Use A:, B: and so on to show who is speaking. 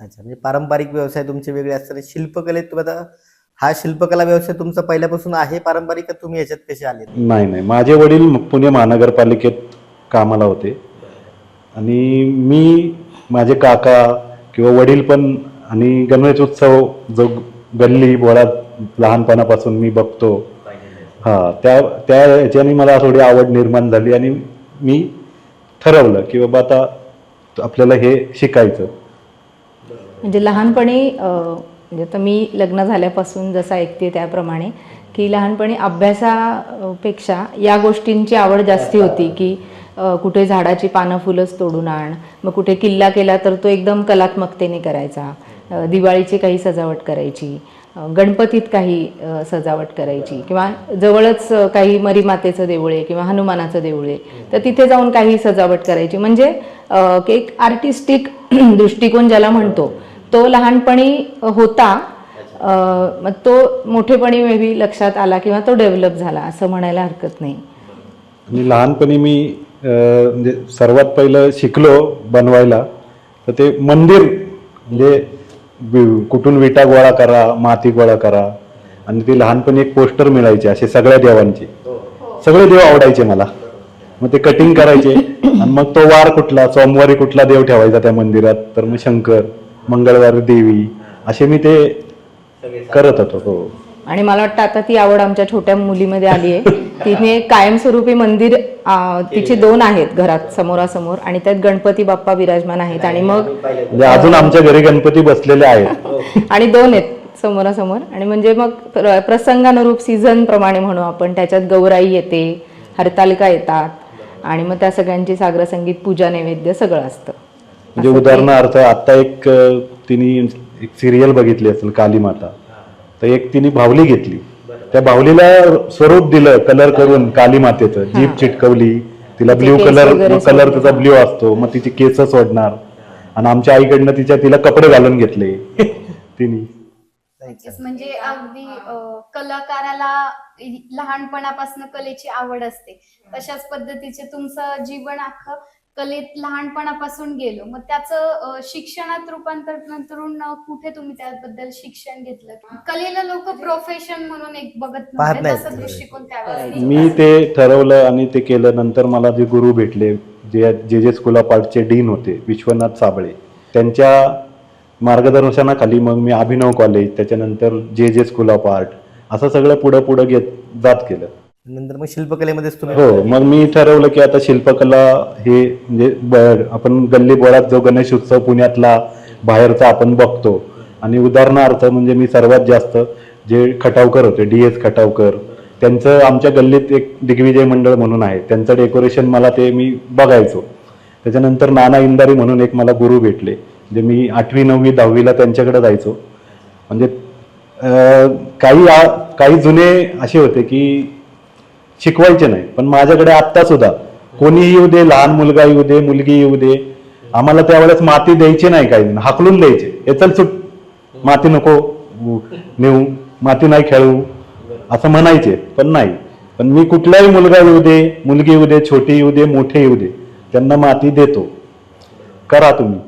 A: अच्छा, म्हणजे पारंपरिक व्यवसाय तुमचे वेगळे असतात. शिल्पकलेत तुम्ही आता हा शिल्पकला व्यवसाय तुमचा पहिल्यापासून आहे पारंपरिक, का तुम्ही याच्यात कसे आले?
B: नाही नाही, माझे वडील पुणे महानगरपालिकेत कामाला होते आणि मी, माझे काका किंवा वडील पण, आणि गणेश उत्सव जो गल्ली बोळात लहानपणापासून मी बघतो, हा त्या त्या ह्याच्याने मला थोडी आवड निर्माण झाली आणि मी ठरवलं की बाबा आता आपल्याला हे शिकायचं.
C: म्हणजे लहानपणी म्हणजे आता मी लग्न झाल्यापासून जसं ऐकते त्याप्रमाणे की लहानपणी अभ्यासापेक्षा या गोष्टींची आवड जास्ती होती की कुठे झाडाची पानं फुलंच तोडून आण, मग कुठे किल्ला केला तर तो एकदम कलात्मकतेने करायचा, दिवाळीची काही सजावट करायची, गणपतीत काही सजावट करायची, किंवा जवळच काही मरीमातेचं देऊळ आहे किंवा हनुमानाचं देऊळ आहे तर तिथे जाऊन काही सजावट करायची. म्हणजे एक आर्टिस्टिक दृष्टिकोन ज्याला म्हणतो तो लहानपणी होता. मग तो मोठेपणी मे बी लक्षात आला किंवा तो डेव्हलप झाला असं म्हणायला हरकत नाही.
B: आणि लहानपणी मी म्हणजे सर्वात पहिलं शिकलो बनवायला तर ते मंदिर, म्हणजे कुठून विटा गोळा करा, माती गोळा करा, आणि ते लहानपणी एक पोस्टर मिळायचे असे सगळ्या देवांचे, सगळे देव आवडायचे मला. मग ते कटिंग करायचे आणि मग तो वार कुठला, सोमवारी कुठला देव ठेवायचा त्या मंदिरात, तर मग शंकर, मंगळवारी देवी, असे मी ते करत होतो. हो.
C: आणि मला वाटतं आता ती आवड आमच्या छोट्या मुलीमध्ये आली आहे. तिने कायमस्वरूपी मंदिर, तिचे 2 आहेत घरात समोरासमोर, आणि त्यात गणपती बाप्पा विराजमान आहेत, आणि मग
B: म्हणजे अजून आमच्या घरी गणपती बसलेले आहेत
C: आणि 2 आहेत समोरासमोर. आणि म्हणजे मग प्रसंगानुरूप सीझन प्रमाणे म्हणू आपण, त्याच्यात गौराई येते, हरतालिका येतात, आणि मग त्या सगळ्यांची सागर संगीत, पूजा, नैवेद्य सगळं असतं.
B: म्हणजे उदाहरणार्थ आता एक तिने एक सिरियल बघितली असेल काली माता, तर एक तिने बाहुली घेतली, त्या बाहुलीला स्वरूप दिलं कलर करून काली मातेचं, जीभ चिटकवली तिला, ब्ल्यू कलर तिचा ब्ल्यू असतो, मग तिची केस सोडणार, आणि आमच्या आईकडनं तिला कपडे घालून घेतले तिने.
D: म्हणजे अगदी कलाकाराला लहानपणापासून कलेची आवड असते, तशाच पद्धतीचे तुमचं जीवन अख्खं कलेत लहानपणापासून गेलो. मग त्याचं शिक्षणात रूपांतरण कुठे तुम्ही त्याबद्दल शिक्षण घेतलं? कलेला लोक प्रोफेशन म्हणून एक बघत नव्हते, तसा दृष्टिकोन त्यावेळेस
B: मी ते ठरवलं आणि ते केलं. नंतर मला जे गुरु भेटले, जे स्कूल ऑफ आर्टचे डीन होते विश्वनाथ साबळे, त्यांच्या मार्गदर्शनाखाली मग मी अभिनव कॉलेज, त्याच्यानंतर जे स्कूल ऑफ आर्ट, असं सगळं पुढं घेत जात केलं.
A: नंतर मग शिल्पकलेमध्येच तुम्ही?
B: हो, मग मी ठरवलं की आता शिल्पकला हे म्हणजे आपण गल्ली बोळात जो गणेश उत्सव पुण्यातला बाहेरचा आपण बघतो, आणि उदाहरणार्थ म्हणजे मी सर्वात जास्त जे खटावकर होते, DS खटावकर, त्यांचं आमच्या गल्लीत एक दिग्विजय मंडळ म्हणून आहे, त्यांचं डेकोरेशन मला ते मी बघायचो. त्याच्यानंतर नाना इंदारी म्हणून एक मला गुरु भेटले, म्हणजे मी 8वी 9वी 10वीला त्यांच्याकडे जायचो. म्हणजे काही जुने असे होते की शिकवायचे नाही, पण माझ्याकडे आत्ता सुद्धा कोणीही येऊ दे, लहान मुलगा येऊ दे, मुलगी येऊ दे, आम्हाला त्यावेळेस माती द्यायची नाही, काही हाकलून द्यायचे, हे चल सुट, माती नको नेऊ, माती नाही खेळू, असं म्हणायचे. पण नाही, पण मी कुठलाही मुलगा येऊ दे, मुलगी येऊ दे, छोटी येऊ दे, मोठे येऊ दे, त्यांना माती देतो, करा तुम्ही.